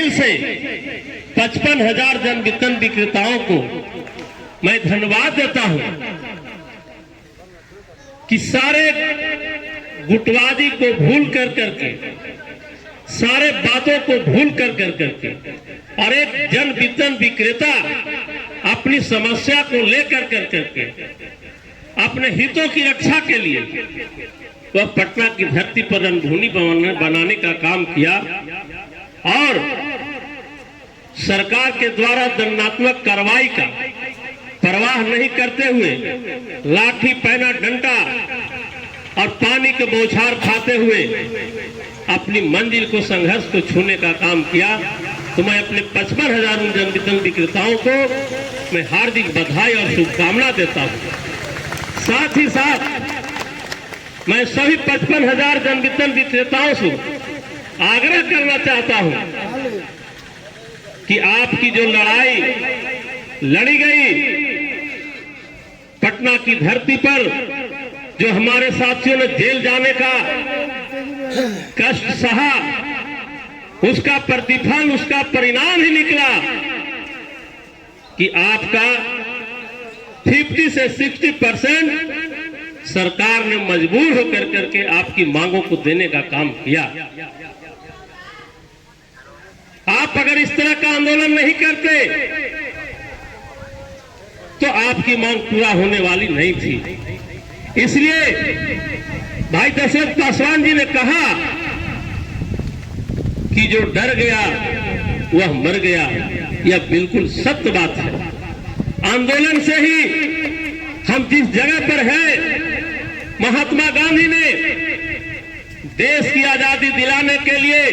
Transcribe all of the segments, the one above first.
दिल से 55,000 जन वितरण विक्रेताओं को मैं धन्यवाद देता हूं कि सारे गुटबाजी को भूल कर करके, सारे बातों को भूल कर करके और एक जन वितरण विक्रेता अपनी समस्या को लेकर करके अपने हितों की रक्षा के लिए वह पटना की धरती पर रणभूमि बनाने का काम किया और सरकार के द्वारा दंडात्मक कार्रवाई का परवाह नहीं करते हुए लाठी, पैना, डंडा और पानी के बौछार खाते हुए अपनी मंजिल को, संघर्ष को छूने का काम किया। तो मैं अपने 55,000 जन वितरण विक्रेताओं को मैं हार्दिक बधाई और शुभकामना देता हूं। साथ ही साथ मैं सभी 55,000 जन वितरण विक्रेताओं से आग्रह करना चाहता हूं कि आपकी जो लड़ाई लड़ी गई पटना की धरती पर, जो हमारे साथियों ने जेल जाने का कष्ट सहा, उसका प्रतिफल, उसका परिणाम ही निकला कि आपका 50 से 60% सरकार ने मजबूर होकर करके आपकी मांगों को देने का काम किया। आप अगर इस तरह का आंदोलन नहीं करते तो आपकी मांग पूरा होने वाली नहीं थी। इसलिए भाई दशरथ पासवान जी ने कहा कि जो डर गया वह मर गया। यह बिल्कुल सत्य बात है। आंदोलन से ही हम जिस जगह पर हैं, महात्मा गांधी ने देश की आजादी दिलाने के लिए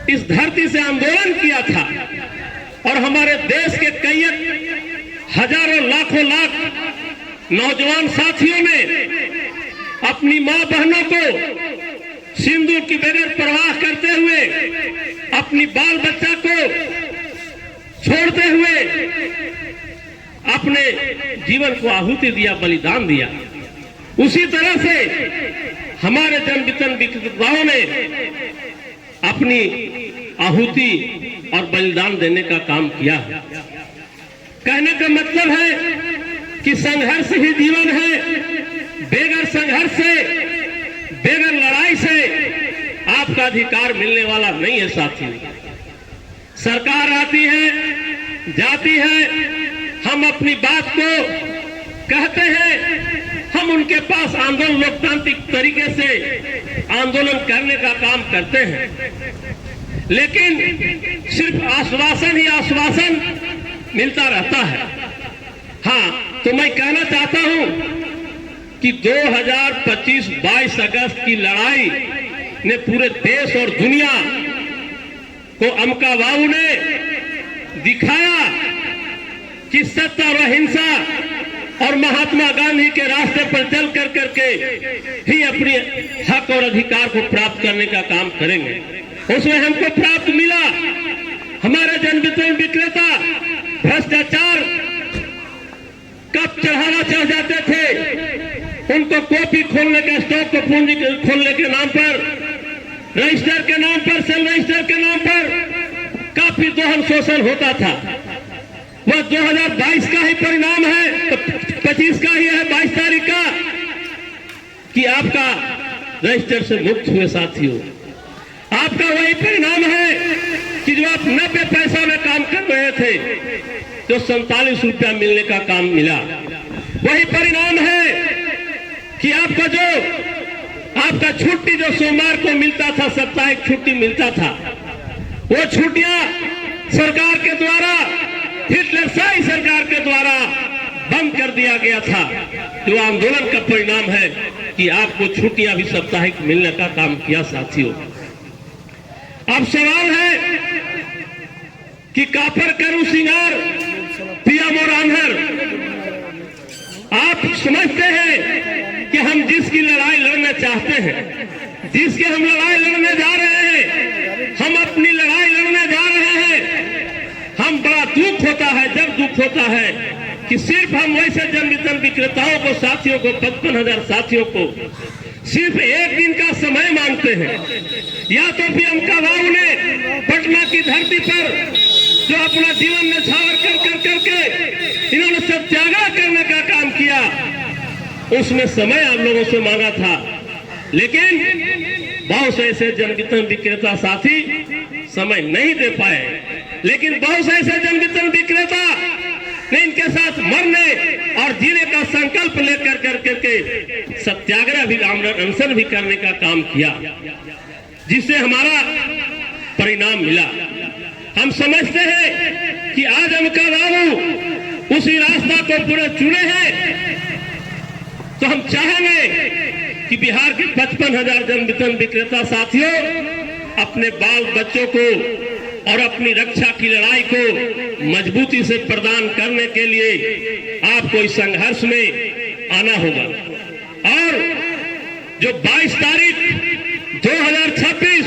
इस धरती से आंदोलन किया था और हमारे देश के कई हजारों लाखों लाख नौजवान साथियों ने अपनी मां बहनों को सिंदूर की बगैर परवाह करते हुए, अपनी बाल बच्चा को छोड़ते हुए अपने जीवन को आहुति दिया, बलिदान दिया। उसी तरह से हमारे जन वितरण विक्रेताओं ने अपनी आहुति और बलिदान देने का काम किया है। कहने का मतलब है कि संघर्ष ही जीवन है। बेगर संघर्ष से, बेगर लड़ाई से आपका अधिकार मिलने वाला नहीं है साथी। सरकार आती है, जाती है, हम अपनी बात को कहते हैं, हम उनके पास आंदोलन लोकतांत्रिक तरीके से आंदोलन करने का काम करते हैं, लेकिन सिर्फ आश्वासन ही आश्वासन मिलता रहता है। हाँ, तो मैं कहना चाहता हूं कि 2025-22 अगस्त की लड़ाई ने पूरे देश और दुनिया को अमका बाबू ने दिखाया कि सत्ता और अहिंसा और महात्मा गांधी के रास्ते पर चल कर करके ही अपने हक और अधिकार को प्राप्त करने का काम करेंगे। उसमें हमको प्राप्त मिला। हमारे जन वितरण विक्रेता भ्रष्टाचार कब चढ़ाना चाह जाते थे, उनको कॉपी खोलने के, स्टॉक को पूंजी खोलने के नाम पर, रजिस्टर के नाम पर, सेल रजिस्टर के नाम पर काफी दोहन शोषण होता था। वह 2022 का ही परिणाम है, तो 25 का ही है, 22 तारीख का, कि आपका रजिस्टर से मुक्त हुए साथियों। आपका वही परिणाम है कि जो आप 90 पैसा में काम कर रहे थे, जो 47 रुपया मिलने का काम मिला। वही परिणाम है कि आपका छुट्टी जो सोमवार को मिलता था, साप्ताहिक छुट्टी मिलता था, वो छुट्टियां सरकार के द्वारा, हिटलरशाही सरकार के द्वारा बंद कर दिया गया था। जो आंदोलन का परिणाम है कि आपको छुट्टियां भी साप्ताहिक मिलने का काम किया साथियों। अब सवाल है कि काफर करूं सिंगार पिया मोर आंधर। आप समझते हैं कि हम जिसकी लड़ाई लड़ना चाहते हैं, जिसके हम लड़ाई लड़ने जा रहे हैं, हम अपनी लड़ाई लड़ने जा रहे हैं। हम बड़ा दुख होता है, जब दुख होता है कि सिर्फ हम वैसे जन वितरण विक्रेताओं को, साथियों को, 55,000 साथियों को सिर्फ एक दिन का समय मांगते हैं। या तो पीएम बाबू ने पटना की धरती पर जो अपना जीवन न्यौछावर कर करके इन्होंने सत्याग्रह करने का काम किया, उसमें समय आप लोगों से मांगा था, लेकिन बहुत से ऐसे जन वितरण विक्रेता साथी समय नहीं दे पाए। लेकिन बहुत से ऐसे जन वितरण विक्रेता ने इनके साथ मरने और जीने का संकल्प लेकर करके सत्याग्रह भी, अनशन भी करने का काम किया, जिससे हमारा परिणाम मिला। हम समझते हैं कि आज अमका बाबू उसी रास्ता को पूरे चुने हैं, तो हम चाहेंगे कि बिहार के 55,000 जन वितरण विक्रेता साथियों अपने बाल बच्चों को और अपनी रक्षा की लड़ाई को मजबूती से प्रदान करने के लिए आपको इस संघर्ष में आना होगा। और जो 22 तारीख 2026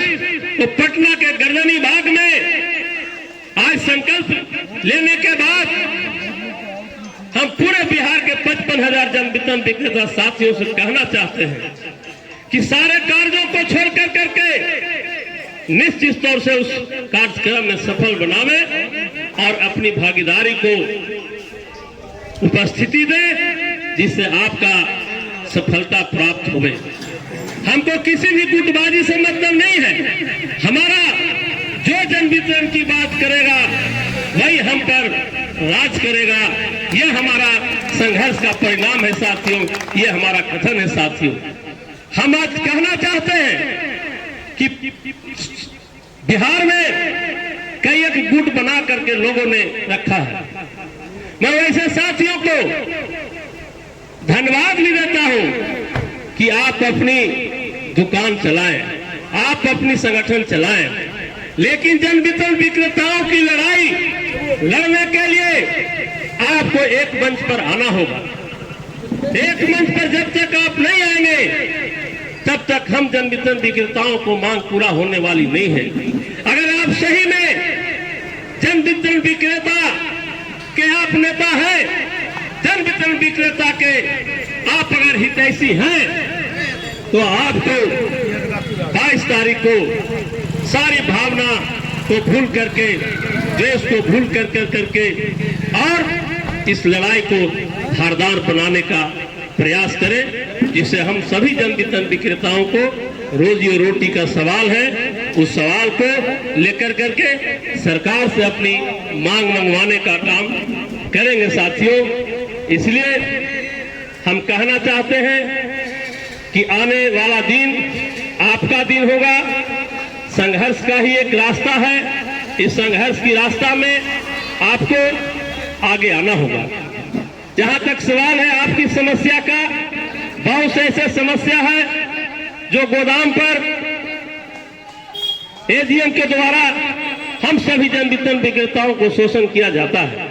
को पटना के गर्दनी बाग में आज संकल्प लेने के बाद हम पूरे बिहार के 55,000 जन वितरण विक्रेता साथियों से कहना चाहते हैं कि सारे कार्यों को छोड़कर करके निश्चित तौर से उस कार्यक्रम में सफल बनावे और अपनी भागीदारी को उपस्थिति दे, जिससे आपका सफलता प्राप्त होवे। हमको किसी भी गुटबाजी से मतलब नहीं है। हमारा जो जन वितरण की बात करेगा वही हम पर राज करेगा। यह हमारा संघर्ष का परिणाम है साथियों, यह हमारा कथन है साथियों। हम आज कहना चाहते हैं कि बिहार में कई एक गुट बना करके लोगों ने रखा है। मैं वैसे साथियों को धन्यवाद भी देता हूं कि आप अपनी दुकान चलाएं, आप अपनी संगठन चलाएं, लेकिन जन वितरण विक्रेताओं की लड़ाई लड़ने के लिए आपको एक मंच पर आना होगा। एक मंच पर जब तक आप नहीं आएंगे तब तक हम जन वितरण विक्रेताओं को मांग पूरा होने वाली नहीं है। अगर आप सही में जन वितरण विक्रेता के आप नेता हैं, जन वितरण विक्रेता के आप अगर हितैषी हैं, तो आपको 22 तारीख को सारी भावना को भूल करके, देश को भूल करके और इस लड़ाई को धारदार बनाने का प्रयास करें, जिससे हम सभी जन वितरण विक्रेताओं को रोजी और रोटी का सवाल है, उस सवाल को लेकर करके सरकार से अपनी मांग मंगवाने का काम करेंगे साथियों। इसलिए हम कहना चाहते हैं कि आने वाला दिन आपका दिन होगा। संघर्ष का ही एक रास्ता है, इस संघर्ष की रास्ता में आपको आगे आना होगा। जहां तक सवाल है आपकी समस्या का, बहुत से ऐसे समस्या है जो गोदाम पर एजीएम के द्वारा हम सभी जन वितरण विक्रेताओं को शोषण किया जाता है।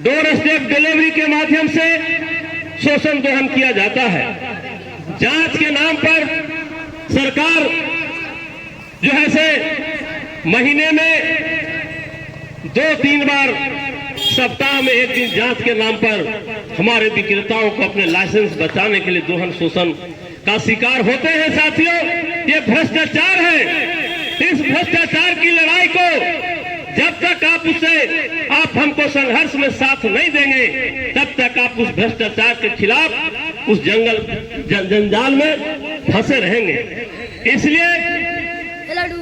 डोर स्टेप डिलीवरी के माध्यम से शोषण दोहन किया जाता है। जांच के नाम पर सरकार जो है से महीने में 2-3 बार, सप्ताह में 1 दिन जांच के नाम पर हमारे विक्रेताओं को अपने लाइसेंस बचाने के लिए दोहन शोषण का शिकार होते हैं साथियों। ये भ्रष्टाचार है। इस भ्रष्टाचार की लड़ाई को जब तक आप हमको संघर्ष में साथ नहीं देंगे, तब तक आप उस भ्रष्टाचार के खिलाफ उस जंजाल में फंसे रहेंगे। इसलिए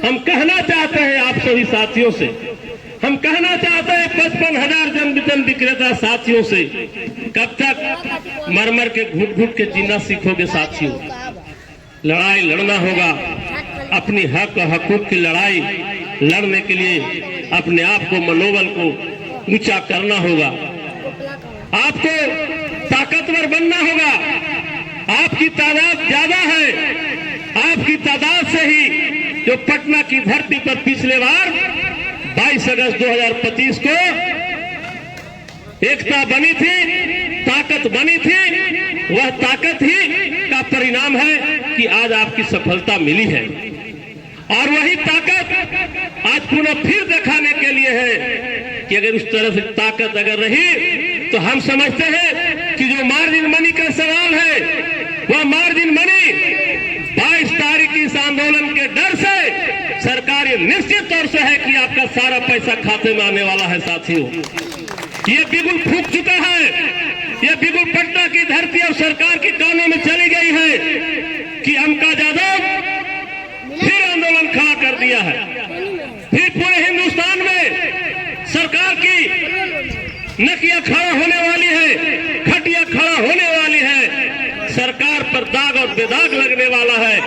हम कहना चाहते हैं आप सभी साथियों से, हम कहना चाहते हैं 55,000 जन वितरण विक्रेता साथियों से, कब तक मर मर के घुट घुट के जीना सीखोगे साथियों? लड़ाई लड़ना होगा। अपनी हक और हकूक की लड़ाई लड़ने के लिए अपने आप को, मनोबल को ऊंचा करना होगा। आपको ताकतवर बनना होगा। आपकी तादाद ज्यादा है। आपकी तादाद से ही जो पटना की धरती पर पिछले बार 22 अगस्त 2025 को एकता बनी थी, ताकत बनी थी, वह ताकत ही का परिणाम है कि आज आपकी सफलता मिली है। और वही ताकत आज पुनः फिर दिखाने के लिए है कि अगर उस तरह से ताकत अगर रही तो हम समझते हैं कि जो मार्जिन मनी का सवाल है, वह मार्जिन मनी ये निश्चित तौर से है कि आपका सारा पैसा खाते में आने वाला है साथियों। ये बिगुल फूक चुका है, ये बिगुल पटना की धरती और सरकार के कानों में चली गई है कि अमका यादव फिर आंदोलन खड़ा कर दिया है। फिर पूरे हिंदुस्तान में सरकार की नकिया खड़ा होने वाली है, खटिया खड़ा होने वाली है, सरकार पर दाग और बेदाग लगने वाला है।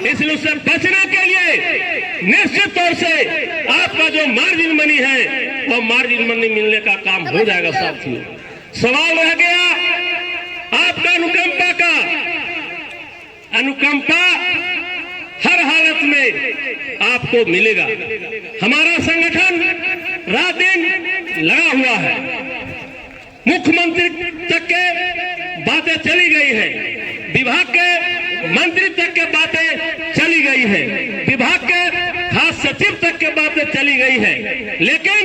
इसलिए उससे बचने के लिए निश्चित तौर से आपका जो मार्जिन मनी है वो मार्जिन मनी मिलने का काम हो जाएगा साथियों। सवाल रह गया आपका अनुकंपा का। अनुकंपा हर हालत में आपको मिलेगा। हमारा संगठन रात दिन लगा हुआ है। मुख्यमंत्री तक के बातें चली गई है, विभाग के मंत्री तक के बातें चली गई है, विभाग के खास सचिव तक के बातें चली गई है, लेकिन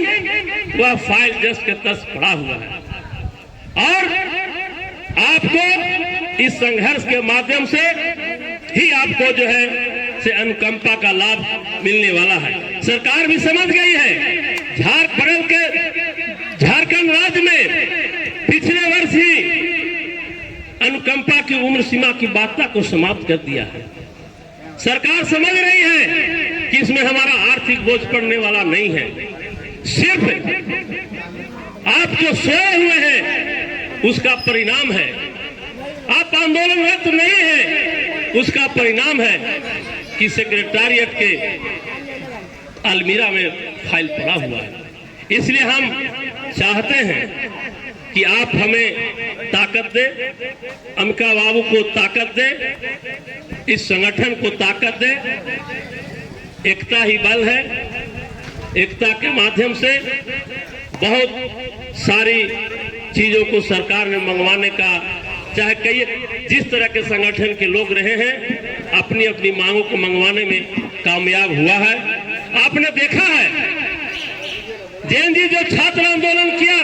वह फाइल जस्ट के तस पड़ा हुआ है। और आपको इस संघर्ष के माध्यम से ही आपको जो है से अनुकंपा का लाभ मिलने वाला है। सरकार भी समझ गई है। झारखंड राज्य में पिछले वर्ष ही अनुकंपा की उम्र सीमा की बाध्यता को समाप्त कर दिया है। सरकार समझ रही है कि इसमें हमारा आर्थिक बोझ पड़ने वाला नहीं है। सिर्फ आप जो सोए हुए हैं उसका परिणाम है। आप आंदोलनरत नहीं है, उसका परिणाम है कि सेक्रेटारिएट के अलमीरा में फाइल पड़ा हुआ है। इसलिए हम चाहते हैं कि आप हमें ताकत दे, अमका बाबू को ताकत दे, इस संगठन को ताकत दे। एकता ही बल है। एकता के माध्यम से बहुत सारी चीजों को सरकार ने मंगवाने का, चाहे कई जिस तरह के संगठन के लोग रहे हैं, अपनी अपनी मांगों को मंगवाने में कामयाब हुआ है। आपने देखा है जैन जी जो छात्र आंदोलन किया,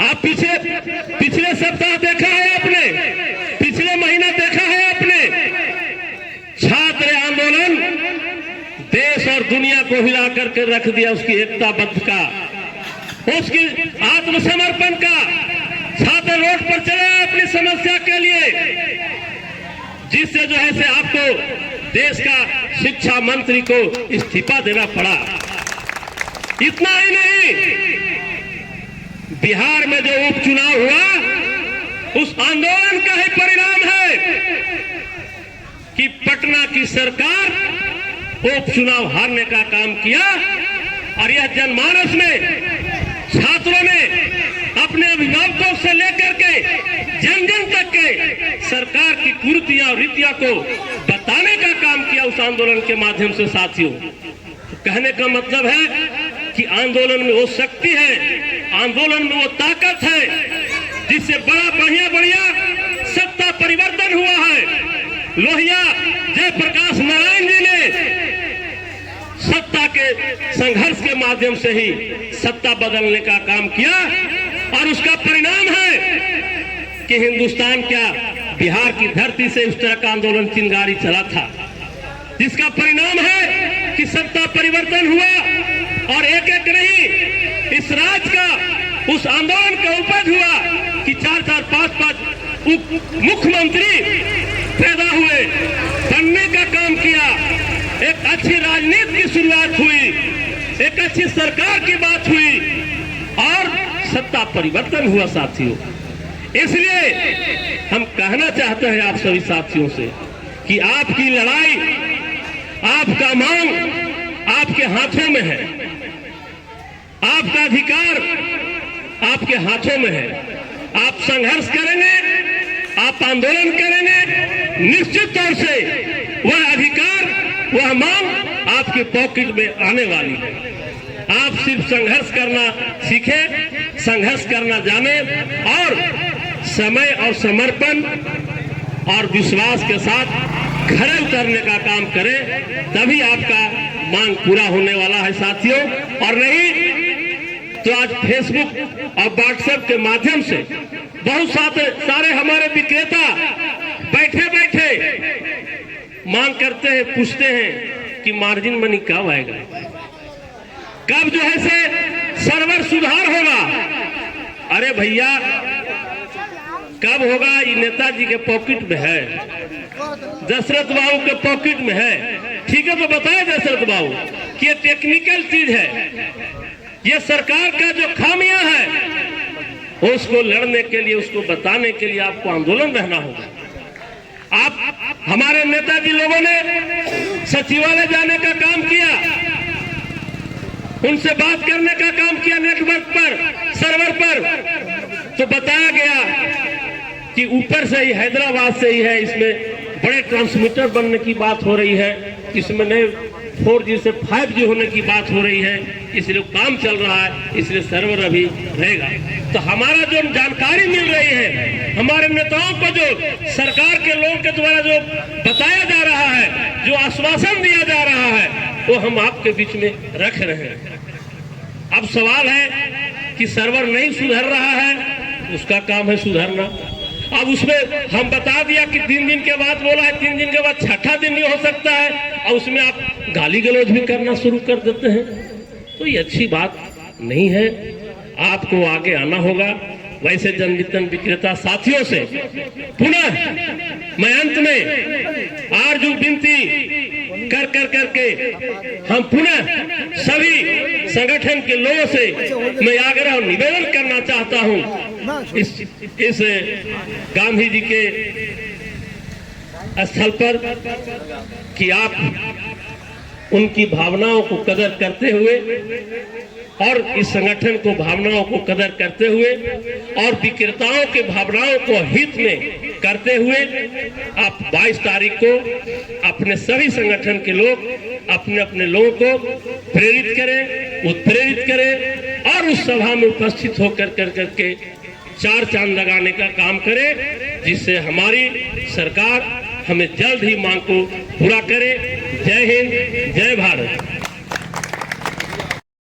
आप पिछले सप्ताह देखा है आपने, पिछले महीना देखा है आपने। छात्र आंदोलन देश और दुनिया को हिला करके रख दिया, उसकी एकताबद्ध का, उसकी आत्मसमर्पण का। छात्र रोड पर चले अपनी समस्या के लिए, जिससे जो है से आपको देश का शिक्षा मंत्री को इस्तीफा देना पड़ा। इतना ही नहीं, बिहार में जो उपचुनाव हुआ उस आंदोलन का ही परिणाम है कि पटना की सरकार उपचुनाव हारने का काम किया। और यह जनमानस में छात्रों ने अपने अभिभावकों से लेकर के जन जन तक के सरकार की कुरीतियां और रीतियां को बताने का काम किया उस आंदोलन के माध्यम से साथियों। तो कहने का मतलब है कि आंदोलन में वो शक्ति है, आंदोलन में वो ताकत है, जिससे बड़ा बढ़िया सत्ता परिवर्तन हुआ है। लोहिया जयप्रकाश नारायण जी ने सत्ता के संघर्ष के माध्यम से ही सत्ता बदलने का काम किया, और उसका परिणाम है कि हिंदुस्तान क्या बिहार की धरती से उस तरह का आंदोलन चिंगारी चला था, जिसका परिणाम है कि सत्ता परिवर्तन हुआ। और एक एक नहीं, इस राज्य का उस आंदोलन का उपज हुआ कि 4-4, 5-5 मुख्यमंत्री पैदा हुए, बनने का काम किया। एक अच्छी राजनीति की शुरुआत हुई, एक अच्छी सरकार की बात हुई और सत्ता परिवर्तन हुआ साथियों। इसलिए हम कहना चाहते हैं आप सभी साथियों से कि आपकी लड़ाई, आपका मांग आपके हाथों में है, आपका अधिकार आपके हाथों में है। आप संघर्ष करेंगे, आप आंदोलन करेंगे, निश्चित तौर से वह अधिकार, वह मांग आपके पॉकेट में आने वाली है। आप सिर्फ संघर्ष करना सीखें, संघर्ष करना जाने और समय और समर्पण और विश्वास के साथ खड़े उतरने का काम करें, तभी आपका मांग पूरा होने वाला है साथियों। और नहीं तो आज फेसबुक और व्हाट्सएप के माध्यम से बहुत सारे हमारे विक्रेता बैठे बैठे मांग करते हैं, पूछते हैं कि मार्जिन मनी कब आएगा, कब जो है से सर्वर सुधार होगा। अरे भैया कब होगा, ये नेताजी के पॉकेट में है, दशरथ बाबू के पॉकेट में है। ठीक है, तो बताए दशरथ बाबू कि ये टेक्निकल चीज है, ये सरकार का जो खामियां है उसको लड़ने के लिए, उसको बताने के लिए आपको आंदोलन रहना होगा। आप हमारे नेताजी लोगों ने सचिवालय जाने का काम किया, उनसे बात करने का काम किया नेटवर्क पर, सर्वर पर, तो बताया गया कि ऊपर से ही, हैदराबाद से ही है, इसमें बड़े ट्रांसमीटर बनने की बात हो रही है, इसमें नए 4G से 5G होने की बात हो रही है, इसलिए काम चल रहा है, इसलिए सर्वर अभी रहेगा। तो हमारा जो जानकारी मिल रही है, हमारे नेताओं को जो सरकार के लोगों के द्वारा जो बताया जा रहा है, जो आश्वासन दिया जा रहा है, वो हम आपके बीच में रख रहे हैं। अब सवाल है कि सर्वर नहीं सुधर रहा है, उसका काम है सुधरना। अब उसमें हम बता दिया कि 3 दिन के बाद बोला है, 3 दिन के बाद छठा दिन नहीं हो सकता है, और उसमें आप गाली गलौज भी करना शुरू कर देते हैं, तो ये अच्छी बात नहीं है। आपको आगे आना होगा। वैसे जन वितरण विक्रेता साथियों से पुनः मैं अंत में आरजू विनती कर करके हम पुनः सभी संगठन के लोगों से मैं आग्रह और निवेदन करना चाहता हूं, इस गांधी जी के स्थल पर कि आप उनकी भावनाओं को कदर करते हुए और इस संगठन को भावनाओं को कदर करते हुए और विक्रेताओं के भावनाओं को हित में करते हुए आप 22 तारीख को अपने सभी संगठन के लोग अपने अपने लोगों को प्रेरित करें, उत्प्रेरित करें और उस सभा में उपस्थित होकर करके 4 चांद लगाने का काम करें, जिससे हमारी सरकार हमें जल्द ही मांग को पूरा करे। जय हिंद, जय भारत।